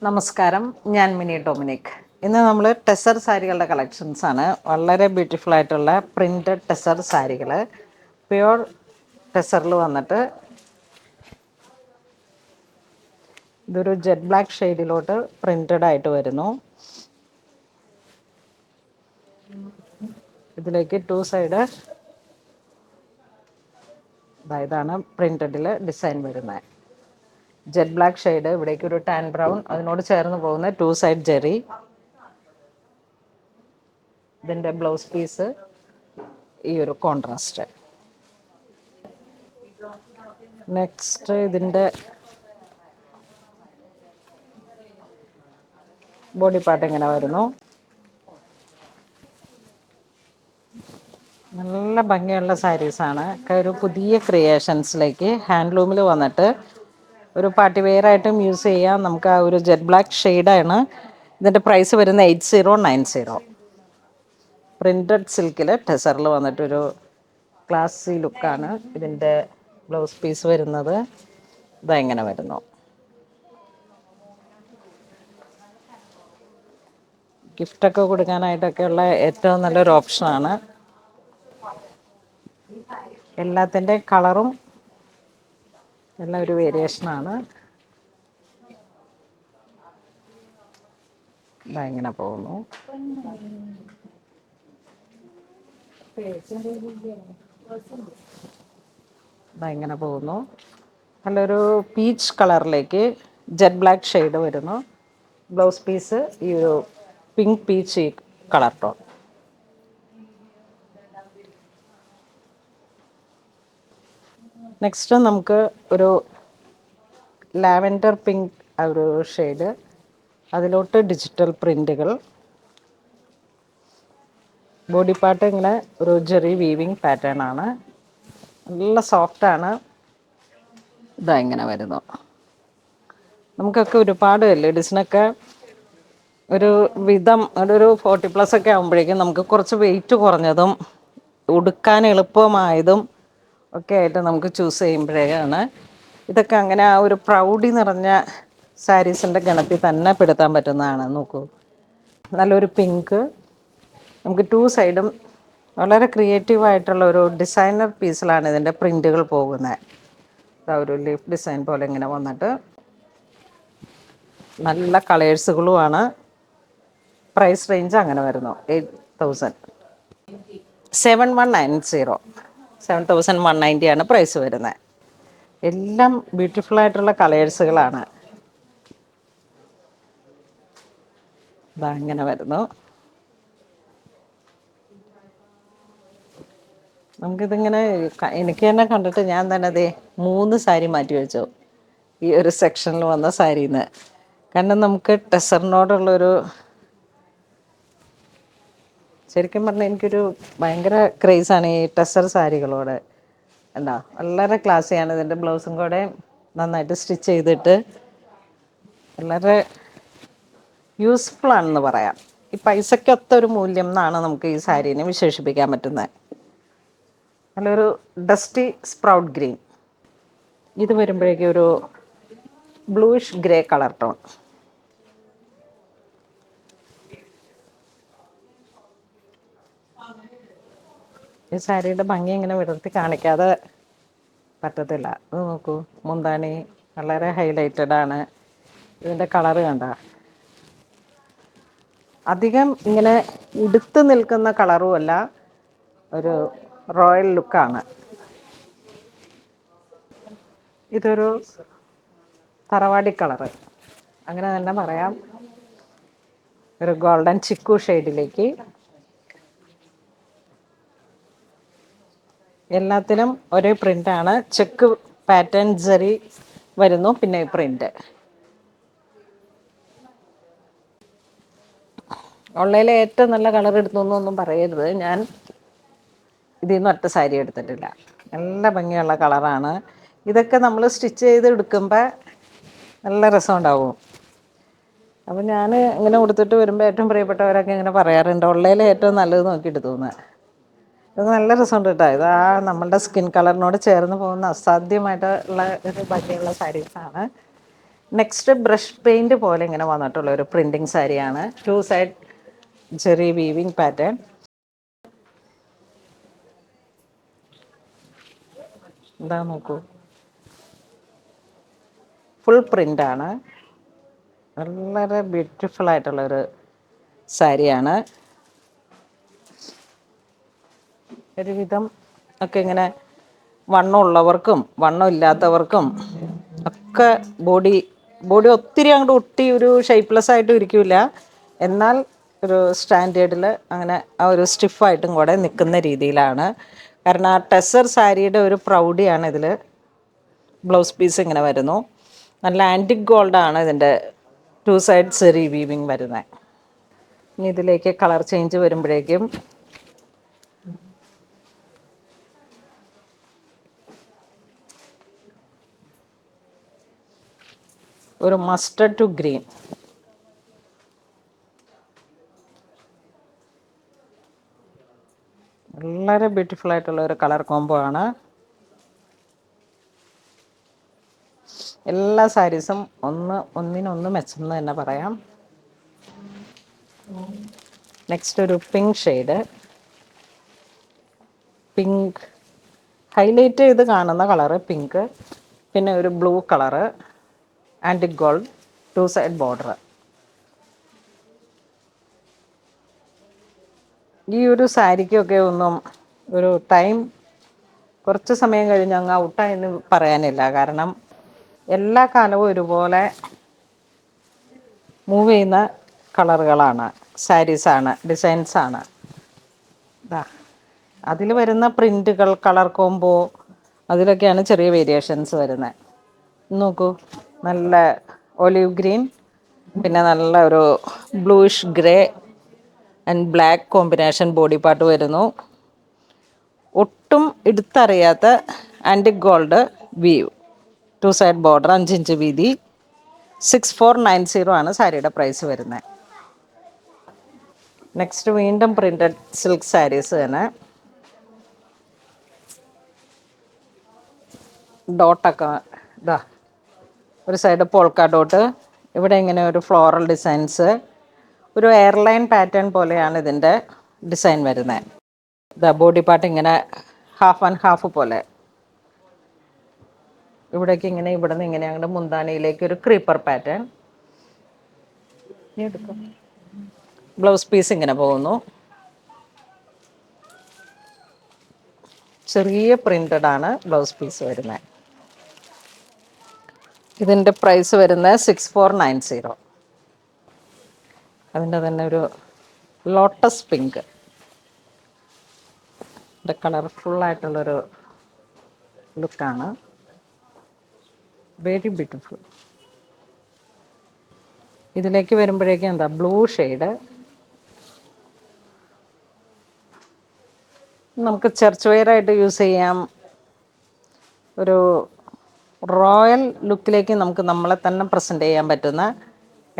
നമസ്കാരം, ഞാൻ mini Dominic. ഇന്ന് നമ്മൾ ടെസർ സാരികളുടെ കളക്ഷൻസ് ആണ്. വളരെ ബ്യൂട്ടിഫുൾ ആയിട്ടുള്ള പ്രിൻറ്റഡ് ടെസർ സാരികൾ, പ്യുവർ ടെസറിൽ വന്നിട്ട് ഇതൊരു ജെറ്റ് ബ്ലാക്ക് ഷെയ്ഡിലോട്ട് പ്രിൻറ്റഡ് ആയിട്ട് വരുന്നു. ഇതിലേക്ക് ടു സൈഡ് ഇതാണ് പ്രിൻറ്റഡിൽ ഡിസൈൻ വരുന്നത്. ജെറ്റ് ബ്ലാക്ക് ഷെയ്ഡ്, ഇവിടേക്ക് ഒരു ടാൻ ബ്രൗൺ, അതിനോട് ചേർന്ന് പോകുന്ന ടു സൈഡ് ജെറി. ഇതിൻ്റെ ബ്ലൗസ് പീസ് ഈ ഒരു കോൺട്രാസ്റ്റ്. നെക്സ്റ്റ് ഇതിൻ്റെ ബോഡി പാർട്ട് ഇങ്ങനെ വരുന്നു. നല്ല ഭംഗിയുള്ള സാരീസാണ്. ഒരു പുതിയ ക്രിയേഷൻസിലേക്ക് ഹാൻഡ്ലൂമിൽ വന്നിട്ട് ഒരു പാർട്ടി വെയർ ആയിട്ടും യൂസ് ചെയ്യാം. നമുക്ക് ആ ഒരു ജെറ്റ് ബ്ലാക്ക് ഷെയ്ഡാണ്. ഇതിൻ്റെ പ്രൈസ് വരുന്നത് 8090. പ്രിൻറ്റഡ് സിൽക്കിൽ ടെസറിൽ വന്നിട്ടൊരു ക്ലാസി ലുക്കാണ്. ഇതിൻ്റെ ബ്ലൗസ് പീസ് വരുന്നത് ഇതെങ്ങനെ വരുന്നു. ഗിഫ്റ്റൊക്കെ കൊടുക്കാനായിട്ടൊക്കെയുള്ള ഏറ്റവും നല്ലൊരു ഓപ്ഷനാണ്. എല്ലാത്തിൻ്റെ കളറും എല്ലാം ഒരു വേരിയേഷനാണ്. ഇങ്ങനെ പോകുന്നു. ഇങ്ങനെ പോകുന്നു. നല്ലൊരു പീച്ച് കളറിലേക്ക് ജെറ്റ് ബ്ലാക്ക് ഷെയ്ഡ് വരുന്നു. ബ്ലൗസ് പീസ് ഈ ഒരു pink peach colour tone. Next നമുക്ക് ഒരു ലാവൻഡർ പിങ്ക് ഒരു ഷെയ്ഡ്, അതിലോട്ട് ഡിജിറ്റൽ പ്രിൻറ്റുകൾ. ബോഡി പാർട്ട് ഇങ്ങനെ ഒരു ജെറി വീവിങ് പാറ്റേൺ ആണ്. നല്ല സോഫ്റ്റാണ്. ഇങ്ങനെ വരുന്നു. നമുക്കൊക്കെ ഒരുപാട് ലേഡീസിനൊക്കെ ഒരു വിധം ഒരു 40+ ഒക്കെ ആകുമ്പോഴേക്കും നമുക്ക് കുറച്ച് വെയിറ്റ് കുറഞ്ഞതും ഉടുക്കാൻ എളുപ്പമായതും ഒക്കെ ആയിട്ട് നമുക്ക് ചൂസ് ചെയ്യുമ്പോഴാണ് ഇതൊക്കെ അങ്ങനെ ആ ഒരു പ്രൗഢി നിറഞ്ഞ സാരീസിൻ്റെ ഗണത്തിൽ തന്നെ പെടുത്താൻ പറ്റുന്നതാണ്. നോക്കൂ, നല്ലൊരു പിങ്ക്. നമുക്ക് ടു സൈഡും വളരെ ക്രിയേറ്റീവായിട്ടുള്ള ഒരു ഡിസൈനർ പീസിലാണ് ഇതിൻ്റെ പ്രിൻറ്റുകൾ പോകുന്നത്. ഒരു ലീഫ് ഡിസൈൻ പോലെ ഇങ്ങനെ വന്നിട്ട് നല്ല കളേഴ്സുകളുമാണ്. പ്രൈസ് റേഞ്ച് അങ്ങനെ വരുന്നു 8000. 7190. 7190 പ്രൈസ് വരുന്നത്. എല്ലാം ബ്യൂട്ടിഫുൾ ആയിട്ടുള്ള കളേഴ്സുകളാണ്. ഇങ്ങനെ വരുന്നു. നമുക്കിതിങ്ങനെ എനിക്ക് തന്നെ കണ്ടിട്ട് ഞാൻ തന്നെ 3 സാരി മാറ്റി വെച്ചു ഈ ഒരു സെക്ഷനിൽ വന്ന സാരിന്ന്. കാരണം നമുക്ക് ടെസറിനോടുള്ളൊരു ശരിക്കും പറഞ്ഞാൽ എനിക്കൊരു ഭയങ്കര ക്രേസാണ് ഈ ടെസർ സാരികളോട്. വളരെ ക്ലാസ്സിയാണ്. ഇതിൻ്റെ ബ്ലൗസും കൂടെ നന്നായിട്ട് സ്റ്റിച്ച് ചെയ്തിട്ട് വളരെ യൂസ്ഫുൾ ആണെന്ന് പറയാം. ഈ പൈസയ്ക്കൊത്തൊരു മൂല്യം എന്നാണ് നമുക്ക് ഈ സാരീനെ വിശേഷിപ്പിക്കാൻ പറ്റുന്നത്. നല്ലൊരു ഡസ്റ്റി സ്പ്രൗട്ട് ഗ്രീൻ. ഇത് വരുമ്പോഴേക്കും ഒരു ബ്ലൂയിഷ് ഗ്രേ കളർ ടോൺ. ഈ സാരിയുടെ ഭംഗി ഇങ്ങനെ വിടർത്തി കാണിക്കാതെ പറ്റത്തില്ല. ഇത് നോക്കൂ, മുന്താണി വളരെ ഹൈലൈറ്റഡ് ആണ്. ഇതിൻ്റെ കളറ് കണ്ട അധികം ഇങ്ങനെ ഇടുത്ത് നിൽക്കുന്ന കളറുമല്ല, ഒരു റോയൽ ലുക്കാണ്. ഇതൊരു തറവാടി കളറ് അങ്ങനെ തന്നെ പറയാം. ഒരു ഗോൾഡൻ ചിക്കു ഷെയ്ഡിലേക്ക്. എല്ലാത്തിനും ഒരേ പ്രിൻ്റാണ്. ചെക്ക് പാറ്റേൺ ജെറി വരുന്നു. പിന്നെ പ്രിൻ്റ് ഓൺലൈനിൽ ഏറ്റവും നല്ല കളർ എടുത്തു എന്നൊന്നും പറയരുത്. ഞാൻ ഇതിൽ നിന്ന് ഒറ്റ സാരി എടുത്തിട്ടില്ല. നല്ല ഭംഗിയുള്ള കളറാണ്. ഇതൊക്കെ നമ്മൾ സ്റ്റിച്ച് ചെയ്ത് എടുക്കുമ്പോൾ നല്ല രസമുണ്ടാവും. അപ്പോൾ ഞാൻ ഇങ്ങനെ കൊടുത്തിട്ട് വരുമ്പോൾ ഏറ്റവും പ്രിയപ്പെട്ടവരൊക്കെ ഇങ്ങനെ പറയാറുണ്ട് ഓൺലൈനിൽ ഏറ്റവും നല്ലത് നോക്കിയിട്ട് തോന്നുക. ഇത് നല്ല രസമുണ്ട് കേട്ടോ. ഇത് നമ്മളുടെ സ്കിൻ കളറിനോട് ചേർന്ന് പോകുന്ന അസാധ്യമായിട്ടുള്ള ഒരു ഭംഗിയുള്ള സാരീസാണ്. നെക്സ്റ്റ് ബ്രഷ് പെയിൻറ് പോലെ ഇങ്ങനെ വന്നിട്ടുള്ള ഒരു പ്രിൻറ്റിങ് സാരിയാണ്. ടു സൈഡ് ചെറിയ വീവിങ് പാറ്റേൺ. എന്താ നോക്കൂ, ഫുൾ പ്രിൻ്റാണ്. വളരെ ബ്യൂട്ടിഫുൾ ആയിട്ടുള്ളൊരു സാരിയാണ്. ഒരുവിധം ഒക്കെ ഇങ്ങനെ വണ്ണം ഉള്ളവർക്കും വണ്ണം ഇല്ലാത്തവർക്കും ഒക്കെ ബോഡി ഒത്തിരി അങ്ങോട്ട് ഒട്ടി ഒരു ഷേപ്പ്ലെസ് ആയിട്ടും ഇരിക്കില്ല, എന്നാൽ ഒരു സ്റ്റാൻഡേർഡിൽ അങ്ങനെ ആ ഒരു സ്റ്റിഫായിട്ടും കൂടെ നിൽക്കുന്ന രീതിയിലാണ്. കാരണം ആ ടെസർ സാരിയുടെ ഒരു പ്രൗഢിയാണ് ഇതിൽ. ബ്ലൗസ് പീസ് ഇങ്ങനെ വരുന്നു. നല്ല ആൻറ്റിക് ഗോൾഡാണ് ഇതിൻ്റെ ടു സൈഡ് സെറി വീവിങ് വരുന്നത്. ഇനി ഇതിലേക്ക് കളർ ചേഞ്ച് വരുമ്പോഴേക്കും ഒരു മസ്റ്റർഡ് ടു ഗ്രീൻ, വളരെ ബ്യൂട്ടിഫുൾ ആയിട്ടുള്ള ഒരു കളർ കോംബോ ആണ്. എല്ലാ സാരീസും ഒന്നിനൊന്ന് മെച്ചം എന്ന് തന്നെ പറയാം. നെക്സ്റ്റ് ഒരു പിങ്ക് ഷെയ്ഡ്, പിങ്ക് ഹൈലൈറ്റ് ചെയ്ത് കാണുന്ന കളറ് പിങ്ക്, പിന്നെ ഒരു blue colour, antique gold, two side border. ഈ ഒരു സാരിക്കൊക്കെ ഒന്നും ഒരു ടൈം കുറച്ച് സമയം കഴിഞ്ഞ് അങ്ങ് ഔട്ടായെന്ന് പറയാനില്ല. കാരണം എല്ലാ കാലവും ഒരുപോലെ മൂവ് ചെയ്യുന്ന കളറുകളാണ്, സാരീസാണ്, ഡിസൈൻസാണ്. അതിൽ വരുന്ന പ്രിൻറ്റുകൾ, കളർ കോംബോ, അതിലൊക്കെയാണ് ചെറിയ വേരിയേഷൻസ് വരുന്നത്. നോക്കൂ, നല്ല ഒലിവ് ഗ്രീൻ, പിന്നെ നല്ല ഒരു bluish grey and black combination body part വരുന്നു. ഒട്ടും എടുത്തറിയാത്ത antique gold weave, two side border, 5 inch വീതി. 6490 ആണ് സാരിയുടെ പ്രൈസ് വരുന്നത്. നെക്സ്റ്റ് വീണ്ടും പ്രിൻറ്റഡ് സിൽക്ക് സാരീസ് തന്നെ. ഡോട്ടൊക്കെ ഇതാ, ഒരു സൈഡ് പോൾക്ക ഡോട്ട്, ഇവിടെ ഇങ്ങനെ ഒരു ഫ്ലോറൽ ഡിസൈൻസ്, ഒരു എയർലൈൻ പാറ്റേൺ പോലെയാണ് ഇതിൻ്റെ ഡിസൈൻ വരുന്നത്. ഇതാ ബോഡി പാർട്ട് ഇങ്ങനെ ഹാഫ് ആൻഡ് ഹാഫ് പോലെ, ഇവിടേക്ക് ഇങ്ങനെ, ഇവിടെ നിന്ന് ഇങ്ങനെ അങ്ങോട്ട് മുന്താനയിലേക്ക് ഒരു ക്രീപ്പർ പാറ്റേൺ. ബ്ലൗസ് പീസ് ഇങ്ങനെ പോകുന്നു. ചെറിയ പ്രിൻറ്റഡ് ആണ് ബ്ലൗസ് പീസ് വരുന്നത്. ഇതിൻ്റെ പ്രൈസ് വരുന്നത് 6490. അതിൻ്റെ തന്നെ ഒരു ലോട്ടസ് പിങ്ക്, കളർഫുള്ളായിട്ടുള്ളൊരു ലുക്കാണ്, വെരി ബ്യൂട്ടിഫുൾ. ഇതിലേക്ക് വരുമ്പോഴേക്കും എന്താ ബ്ലൂ ഷെയ്ഡ്, നമുക്ക് ചർച്ച് വെയറായിട്ട് യൂസ് ചെയ്യാം. ഒരു റോയൽ ലുക്കിലേക്ക് നമുക്ക് നമ്മളെ തന്നെ പ്രസൻറ്റ് ചെയ്യാൻ പറ്റുന്ന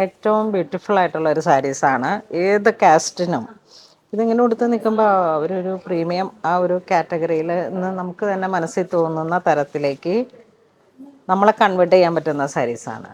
ഏറ്റവും ബ്യൂട്ടിഫുൾ ആയിട്ടുള്ള ഒരു സാരീസാണ്. ഏത് കാസ്റ്റിനും ഇതിങ്ങനെ ഉടുത്ത് നിൽക്കുമ്പോൾ ഒരു പ്രീമിയം ആ ഒരു കാറ്റഗറിയിൽ നിന്ന് നമുക്ക് തന്നെ മനസ്സിൽ തോന്നുന്ന തരത്തിലേക്ക് നമ്മളെ കൺവേർട്ട് ചെയ്യാൻ പറ്റുന്ന സാരീസാണ്.